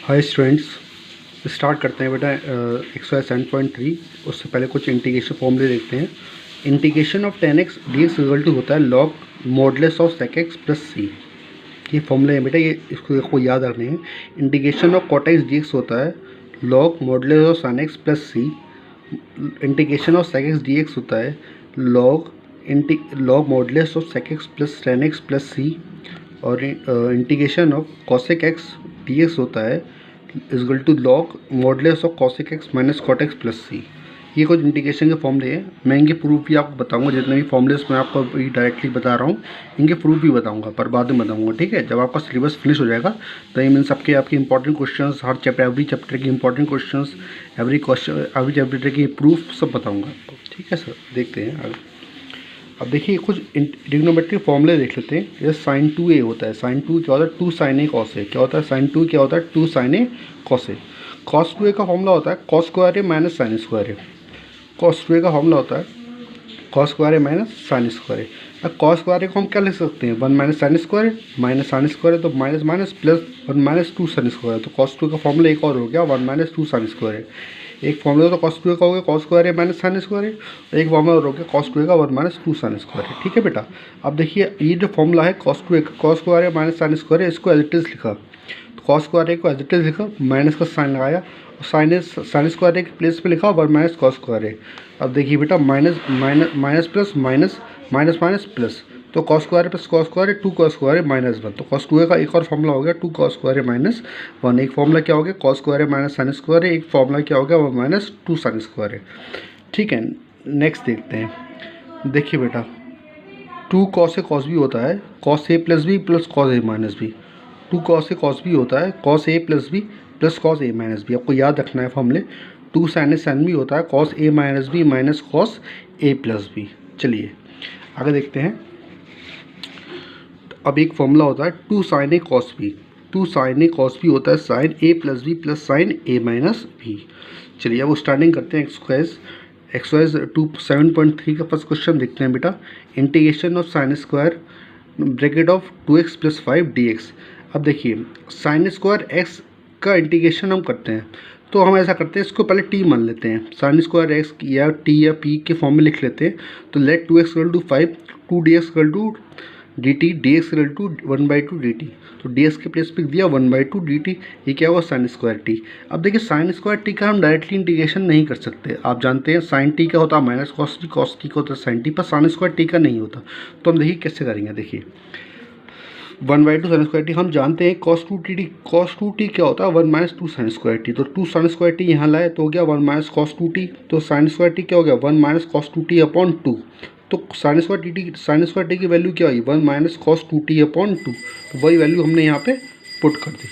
Hi students, start करते हैं बेटा एक्सरसाइज 7.3। उससे पहले कुछ इंटीग्रेशन फॉर्मूले देखते हैं। Integration of 10x dx equal to होता है log modulus of sec x plus C. ये फॉर्मूले हैं बेटा, ये इसको याद रखने हैं। Integration of cot x dx होता है log modulus of sin x plus C. Integration of sec x dx होता है log modulus of sec x plus tan x plus C. और integration of cosec x dx होता है equal to log modulus of cosec x minus cot x plus C. ये कुछ integration के फॉर्मूले हैं। मैं इनके प्रूफ भी आपको बताऊंगा। जितने भी फॉर्मूलेस मैं आपको अभी डायरेक्टली बता रहा हूँ, इनके प्रूफ भी बताऊंगा, पर बाद में बताऊंगा, ठीक है। जब आपका सिलेबस फिनिश हो जाएगा तो ये मीन्स आपके इंपॉर्टेंट क्वेश्चंस, हर चैप्टर एवरी चैप्टर की इंपॉर्टेंट क्वेश्चंस, एवरी चैप्टर की प्रूफ सब बताऊँगा आपको, ठीक है सर। देखते हैं आगे। अब देखिए कुछ ट्रिग्नोमेट्रिक फॉर्मूले देख लेते हैं। ये साइन 2a होता है। साइन 2 क्या होता है? 2 sin a cos a। क्या होता है? साइन 2 क्या होता है? 2 sin a cos a। cos 2a का फॉर्मूला होता है cos square a minus sine square a। cos 2a का फॉर्मूला होता है cos square a minus sine square a। अब cos स्क्वायर a को हम क्या लिख सकते हैं? 1 minus sine square minus sine square, तो minus minus plus 1 minus 2 sine square. तो cos 2 का फॉर्मूला एक और हो गया 1 माइनस 2 साइन स्क्वायर। एक फॉर्मूला तो cos 2 का हो गया cos square a minus sine square, एक फॉर्मूला हो गया cos 2 का 1 माइनस 2 साइन स्क्वायर। ठीक है बेटा। अब देखिए ये जो फॉर्मूला है cos 2 का cos square a minus sine square, इसको एज इट इज लिखा। तो cos स्क्वायर a को एज इट इज लिखा, माइनस का साइन लगाया, साइन स्क्वायर a के प्लेस पे लिखा 1 माइनस cos स्क्वायर a। अब देखिए बेटा minus plus minus minus minus plus, तो cos square plus cos square 2 cos square minus 1। तो cos 2a का एक और फॉर्मूला हो गया 2 cos स्क्वायर माइनस 1। एक फॉर्मूला क्या हो गया cos square minus sine square, एक फॉर्मूला क्या हो गया 1 माइनस 2 साइन स्क्वायर। ठीक है, नेक्स्ट देखते हैं। देखिए बेटा 2 cos a cos b होता है cos a plus B plus cos a minus B. 2 cos a cos b होता है cos a plus B plus cos a minus B. आपको याद रखना है फॉर्मूले। 2 sin a sin b होता है cos a minus B minus cos a plus B. चलिए आगे देखते हैं। अब एक फॉर्मूला होता है 2 sin a cos b। 2 sin a cos b होता है sin a plus B plus sin a minus B. चलिए अब स्टार्टिंग करते हैं एक्सरसाइज 7.3 का फर्स्ट क्वेश्चन देखते हैं बेटा। Integration of sine square bracket of 2x plus 5 dx। अब देखिए साइन स्क्वायर x का इंटीग्रेशन हम करते हैं, तो हम ऐसा करते हैं, इसको पहले t मान लेते हैं। साइन स्क्वायर x या t या p के फॉर्म में लिख लेते हैं। तो let 2x equal to 5, 2 dx equal to dt, dx equal to 1/2 dt। तो dx के प्लेस पे दिया 1/2 dt। ये क्या हुआ? Sine square t। अब देखिए साइन स्क्वायर t का हम डायरेक्टली इंटीग्रेशन नहीं कर सकते। आप जानते हैं साइन t का होता है minus cos t, cos t का होता है साइन t, पर साइन स्क्वायर t का नहीं होता। तो हम देखिए कैसे करेंगे। देखिए 1/2 साइन स्क्वायर टी हम जानते हैं cos 2t क्या होता है 1 माइनस 2 साइन स्क्वायर टी। तो 2 साइन स्क्वायर टी यहाँ लाए तो हो गया 1 माइनस cos 2t। तो साइन स्क्वायर टी क्या हो गया 1 माइनस cos 2t अपॉन 2। तो साइन स्क्वायर टी की वैल्यू क्या हुई 1 माइनस cos 2t अपॉन 2। तो वही वैल्यू हमने यहाँ पे पुट कर दी।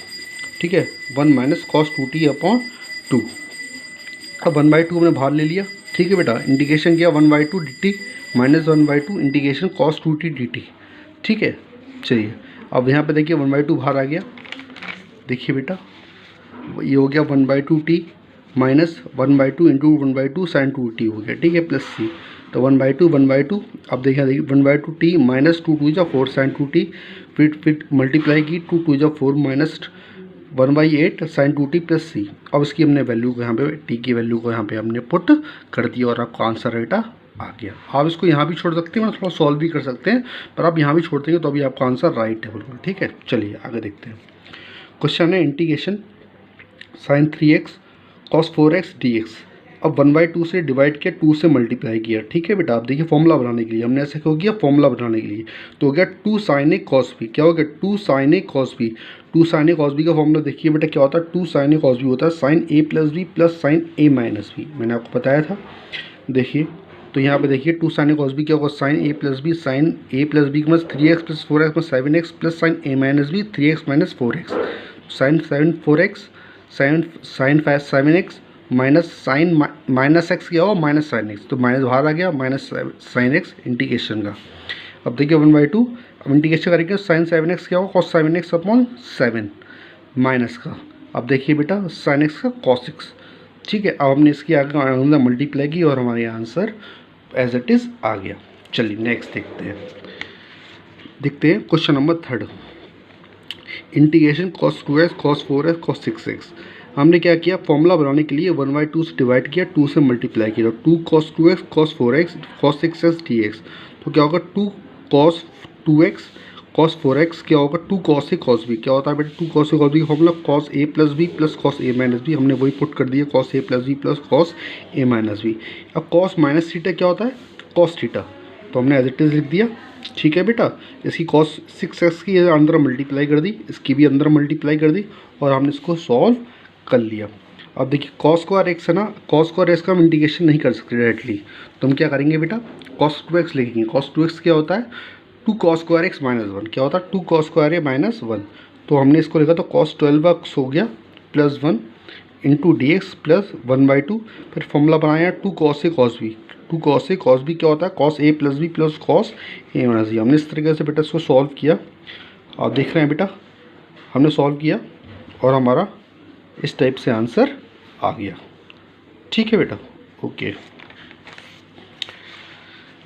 ठीक है, 1 माइनस cos 2t अपॉन 2। अब 1/2 हमने बाहर ले लिया। ठीक है बेटा, इंटीग्रेशन किया 1/2 dt minus 1/2 integration cos 2t dt। ठीक है, चलिए अब यहाँ पे देखिए 1/2 बाहर आ गया। देखिए बेटा ये हो गया 1/2 t minus 1/2 into 1/2 sign 2t हो गया। ठीक है, प्लस c। तो 1/2 अब देखिए 1/2 t माइनस 2 2 जा 4 साइन 2t, फिर मल्टीप्लाई की 2 2 जा 4 minus 1/8 sign 2t plus c। अब इसकी हमने वैल्यू को यहाँ पे t की वैल्यू को यहाँ पे हमने पुट कर दिया और आपका आंसर बेटा आ गया। आप इसको यहाँ भी छोड़ सकते हैं, मतलब थोड़ा सॉल्व भी कर सकते हैं, पर आप यहाँ भी छोड़ देंगे तो अभी आपका आंसर राइट है बिल्कुल। ठीक है, चलिए आगे देखते हैं। क्वेश्चन है integration sign 3x cos 4x dx। अब 1/2 से डिवाइड किया, 2 से मल्टीप्लाई किया। ठीक है बेटा, आप देखिए फॉर्मूला बनाने के लिए हमने ऐसे क्यों किया, फॉर्मूला बनाने के लिए। तो हो गया 2 sin a cos b। क्या हो गया 2 sin a cos b। 2 sin a cos b का फॉर्मूला देखिए बेटा क्या होता है 2 sin a cos b होता है sin a plus b plus sin a minus b। मैंने आपको बताया था। देखिए तो यहाँ पे देखिए 2 sin a cos b क्या होगा sin a plus B, sin a plus B का 3x plus 4x plus 7x plus sin a minus B 3x minus 4x। sin 4x sin 7x minus sine minus X क्या होगा minus sine X. तो minus बाहर आ गया minus sine x integration का। अब देखिए 1/2 अब इंटीग्रेशन करेंगे साइन 7x क्या होगा cos 7x अपॉन 7 माइनस का। अब देखिए बेटा sin x का cos x। ठीक है, अब हमने इसकी आगे हमने मल्टीप्लाई की और हमारे आंसर एज इट इज़ आ गया। चलिए नेक्स्ट देखते हैं question number 3। Integration cos 2x cos 4x cos 6x। हमने क्या किया, फॉर्मूला बनाने के लिए 1/2 से डिवाइड किया, 2 से मल्टीप्लाई किया, 2 cos 2x cos 4x cos 6x dx। तो क्या होगा 2 cos 2x cos 4x क्या होगा 2 cos a cos b। क्या होता है बेटा 2 cos a cos b का formula cos a plus b plus cos a minus b। हमने वही पुट कर दिया cos a plus b plus cos a minus b। अब cos माइनस थीटा क्या होता है cos थीटा, तो हमने एज इट इज़ लिख दिया। ठीक है बेटा, इसकी cos 6x की अंदर मल्टीप्लाई कर दी, इसकी भी अंदर मल्टीप्लाई कर दी और हमने इसको सॉल्व कर लिया। अब देखिए cos स्क्वायर x है ना, cos स्क्वायर x का हम इंटीग्रेशन नहीं कर सकते डायरेक्टली, तो हम क्या करेंगे बेटा cos 2x लिखेंगे। cos 2x क्या होता है 2 cos स्क्वायर x माइनस 1। क्या होता है 2 cos स्क्वायर a माइनस 1। तो हमने इसको लिखा तो cos 12x हो गया plus 1 into D x plus 1/2। फिर फॉर्मूला बनाया 2 cos a cos b। 2 cos a cos b क्या होता है cos a plus b plus cos a minus b। हमने इस तरीके से बेटा इसको सॉल्व किया। आप देख रहे हैं बेटा हमने सॉल्व किया और हमारा इस टाइप से आंसर आ गया। ठीक है बेटा, ओके।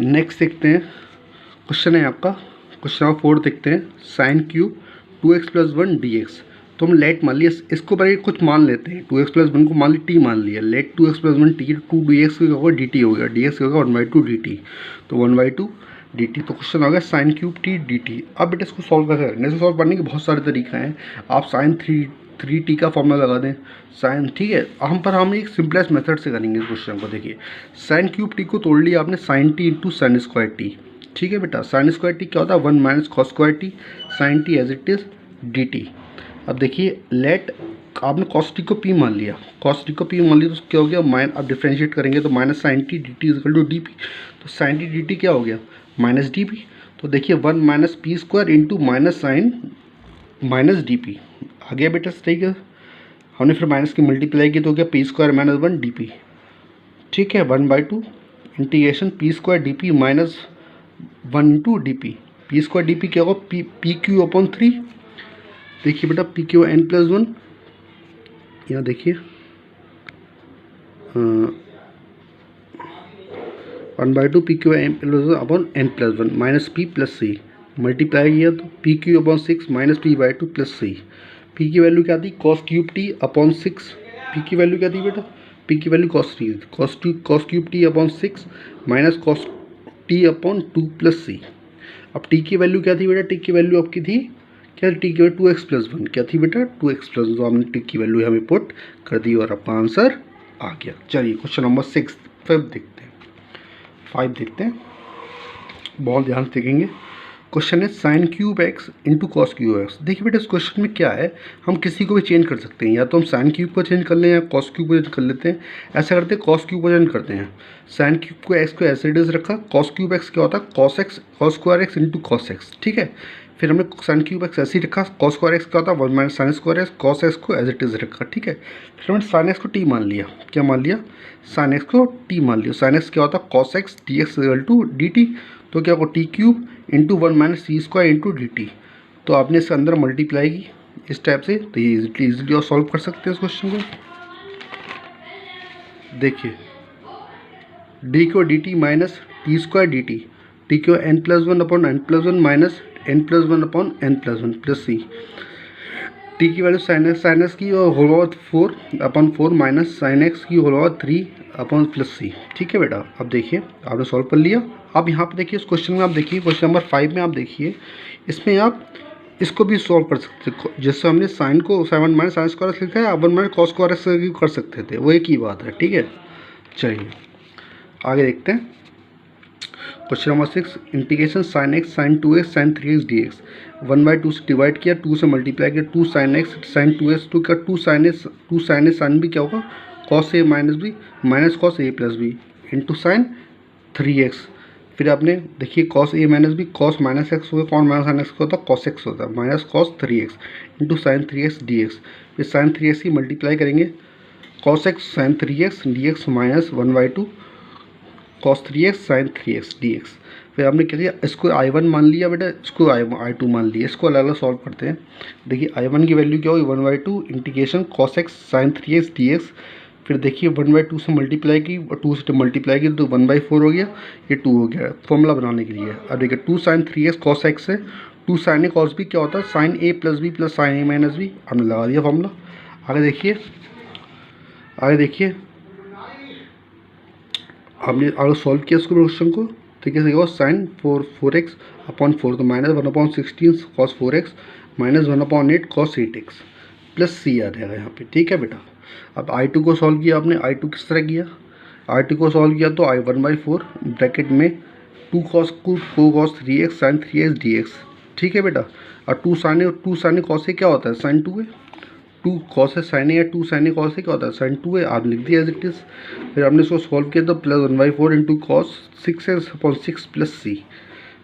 नेक्स्ट देखते हैं, क्वेश्चन है आपका क्वेश्चन नंबर 4 देखते हैं। Sine cube 2x plus 1 dx। तो हम लेट मान लिया, इसको पहले कुछ मान लेते हैं। 2x प्लस 1 को मान ली t मान लिया, late 2x plus 1 t 2 dx होगा dt हो गया, dx होगा 1/2 dt, तो 1/2 dt। तो क्वेश्चन हो गया साइन क्यूब t dt। अब बेटा इसको सॉल्व कैसे करेंगे, इसको सॉल्व करने के बहुत सारे तरीके हैं। आप साइन 3t का फॉर्मूला लगा दें साइन, ठीक है। हम एक सिंपलेस्ट मेथड से करेंगे इस क्वेश्चन को। देखिए साइन क्यूब t को तोड़ लिया आपने sine t into sine square t। ठीक है बेटा, साइन स्क्वायर टी क्या होता है 1 minus cos square T sine T as it is D T. अब देखिए लेट आपने कॉस टी को पी मान लिया, कॉस टी को पी मान लिया तो क्या हो गया माइन, अब डिफ्रेंशिएट करेंगे तो minus sine T D T equal to D P. तो साइन टी डी टी क्या हो गया माइनस डी पी। तो देखिए 1 minus P square into minus sine minus D P आ गया बेटा। ठीक है, हमने फिर माइनस की मल्टीप्लाई की तो हो गया P square minus 1 D P. ठीक है, 1/2 integration P square D P minus 1 into D P. P square D P क्या होगा पी क्यू अपॉन 3। देखिए बेटा पी क्यू एन प्लस 1, यहाँ देखिए 1/2 P Q N plus 1 upon N plus 1 minus P plus C. Multiply किया तो P Q upon 6 minus P by 2 plus C. P की value क्या थी cos cube T upon 6। P की value क्या थी बेटा पी की value cos cube T upon 6 minus cos T upon 2 plus C. अब टी की वैल्यू क्या थी बेटा, टी की वैल्यू आपकी थी क्या, टी की वैल्यू 2x प्लस 1 क्या थी बेटा 2x प्लस 1। तो हमने टी की वैल्यू हमें पुट कर दी और आपका आंसर आ गया। चलिए क्वेश्चन नंबर 5 देखते हैं, बहुत ध्यान से देखेंगे। क्वेश्चन है sine cube x into cos cube x. देखिए बेटा इस क्वेश्चन में क्या है, हम किसी को भी चेंज कर सकते हैं, या तो हम साइन क्यूब को चेंज कर लें या कॉस क्यूब को चेंज कर लेते हैं। ऐसा करते हैं कॉस क्यूब को चेंज करते हैं, साइन क्यूब को एक्स को ऐसे इट इज रखा, कॉस क्यूब एक्स क्या होता है cos square x into cos x. ठीक है, फिर हमने साइन क्यूब एक्स ऐसे ही रखा, कॉस स्क्वायर एक्स क्या होता है 1 minus sine square x, cos x को एज इट इज रखा। ठीक है, फिर हमने साइन एक्स को टी मान लिया, क्या मान लिया साइन एक्स को टी मान लिया। साइन एक्स क्या होता है cos X D X equal to D T, तो क्या होगा T cube into 1 minus C square into D T. तो आपने इसके अंदर मल्टीप्लाई की इस टाइप से, तो ये इजीली और सॉल्व कर सकते हैं इस क्वेश्चन को। देखिए डी को D T minus T square D T, T को N plus 1 upon N plus 1 minus N plus 1 upon N plus 1 plus C. T की वैल्यू साइन एक्स की और whole power 4 upon 4 minus sine X की whole power 3 upon plus C. ठीक है बेटा, अब देखिए आपने सॉल्व कर लिया। अब यहाँ पे देखिए इस क्वेश्चन में आप देखिए क्वेश्चन नंबर 5 में आप देखिए इसमें आप इसको भी सॉल्व कर सकते थे। जैसे हमने साइन को 7 माइनस साइन स्क्वायर एक्स लिखा है, आप 1 माइनस कॉस स्क्वायर एक्स कर सकते थे, वो एक ही बात है। ठीक है, चलिए आगे देखते हैं। Question number 6 integration sine X sine 2x sine 3x dx। 1/2 से डिवाइड किया, 2 से मल्टीप्लाई किया, 2 साइन एक्स साइन 2x, तो क्या 2 साइन ए साइन बी क्या होगा cos A minus B minus cos A plus B into sine 3x। फिर आपने देखिए cos A minus B cos minus X होगा, कॉन माइनस साइन एक्स होता है कॉस एक्स होता है minus cos 3x into sine 3x dx। फिर sine 3x की मल्टीप्लाई करेंगे cos X sine 3x dx minus 1/2 cos 3x sine 3x dx। फिर आपने क्या किया इसको I1 मान लिया बेटा, इसको I2 मान लिया, इसको अलग अलग सॉल्व करते हैं। देखिए I1 की वैल्यू क्या होगी 1/2 integration cos X sine 3x dx। फिर देखिए 1/2 से मल्टीप्लाई की और 2 से मल्टीप्लाई की तो 1/4 हो गया, ये 2 हो गया फॉर्मूला बनाने के लिए। अब देखिए 2 साइन 3x कॉस एक्स है, two sine A cos B क्या होता है, sine A plus B plus sine A minus B, हमने लगा दिया फॉर्मूला। आगे देखिए, हमने आगे सॉल्व किया इसको क्वेश्चन को, ठीक है, सही साइन 4x अपॉन 4, तो minus 1/16 cos 4x minus 1/8 cos 8x plus C आ जाएगा यहाँ पे, ठीक है बेटा। अब I2 को सॉल्व किया आपने, I2 किस तरह किया, I2 को सॉल्व किया तो I1/4 ब्रैकेट में 2 cos 3x sine 3x dx, ठीक है बेटा। और 2 साइन कॉस ए क्या होता है, साइन 2 है, 2 cos है साइन ए या 2 साइन ए कॉस ए क्या होता है, साइन 2 है, आप लिख दिया एज इट इज़। फिर हमने इसको सॉल्व किया तो plus 1/4 into cos 6x upon 6 plus C,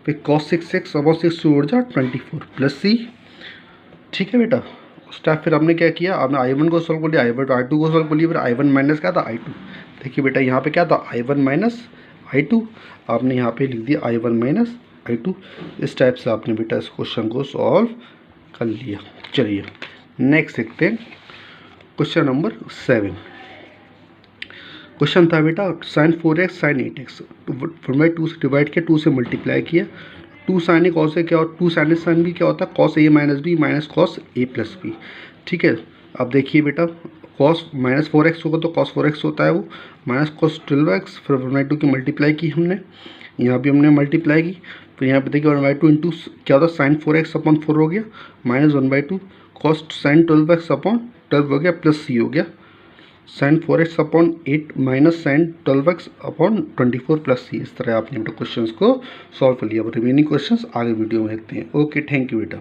फिर कॉस 6x अपॉन 6 से उड़ जा 24 प्लस सी, ठीक है बेटा। स्टेप फिर हमने क्या किया, आपने I1 को सॉल्व कर लिया, I2 को सॉल्व कर लिया, फिर I1 माइनस क्या था I2। देखिए बेटा यहाँ पे क्या था I1 माइनस I2, आपने यहाँ पे लिख दिया I1 माइनस I2। इस टाइप से आपने बेटा इस क्वेश्चन को सॉल्व कर लिया। चलिए नेक्स्ट देखते हैं क्वेश्चन नंबर 7। क्वेश्चन था बेटा साइन 4x साइन 8x 1/2 से डिवाइड किया, 2 से मल्टीप्लाई किया, 2 साइन ए कॉस ए क्या होता है, 2 साइन ए साइन बी क्या होता है, cos A minus B minus cos A plus B, ठीक है। अब देखिए बेटा कॉस माइनस 4x होगा तो कॉस 4x होता है वो, माइनस कॉस 12x, फिर 1/2 की मल्टीप्लाई की हमने, यहाँ भी हमने मल्टीप्लाई की, फिर यहाँ पे देखिए 1/2 इंटू क्या होता है साइन 4x अपॉन 4 हो गया, minus 1/2 cos sine 12x upon 12 हो गया प्लस सी हो गया, sine 4x upon 8 minus sine 12x upon 24 plus C. इस तरह आपने बेटा क्वेश्चंस को सॉल्व कर लिया। रिमेनिंग क्वेश्चंस आगे वीडियो में देखते हैं। ओके, थैंक यू बेटा।